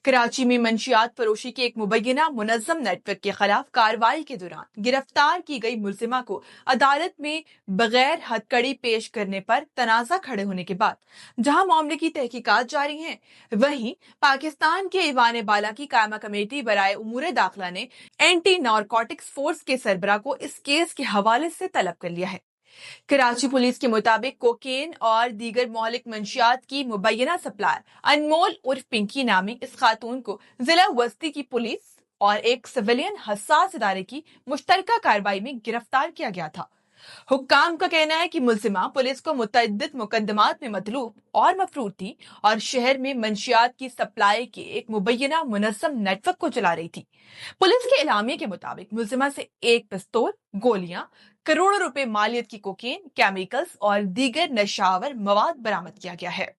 कराची में मंशियात फरोशी के एक मुबैना मुनज़्ज़म नेटवर्क के खिलाफ कार्रवाई के दौरान गिरफ्तार की गई मुलजिमा को अदालत में बगैर हथकड़ी पेश करने पर तनाज़ा खड़े होने के बाद जहां मामले की तहकीकात जारी हैं, वहीं पाकिस्तान के ईवान बाला की कायमा कमेटी बराए उमूर दाखिला ने एंटी नारकोटिक्स फोर्स के सरबराह को इस केस के हवाले से तलब कर लिया है। कराची पुलिस के मुताबिक कोकेन और दीगर मौलिक मंशियात की मुबैना सप्लायर अनमोल उर्फ पिंकी नामी इस खातून को जिला वस्ती की पुलिस और एक सिविलियन हसास इदारे की मुश्तरका कार्रवाई में गिरफ्तार किया गया था। हुक्काम का कहना है कि मुलजिमा पुलिस को मुतअद्दिद मुकदमात में मतलूब और मफरूर थी और शहर में मंशियात की सप्लाई के एक मुबैना मुनज़्ज़म नेटवर्क को चला रही थी। पुलिस के इलामिया के मुताबिक मुलजिमा से एक पिस्तौल, गोलियां, करोड़ों रुपए मालियत की कोकेन, केमिकल्स और दीगर नशावर मवाद बरामद किया गया है।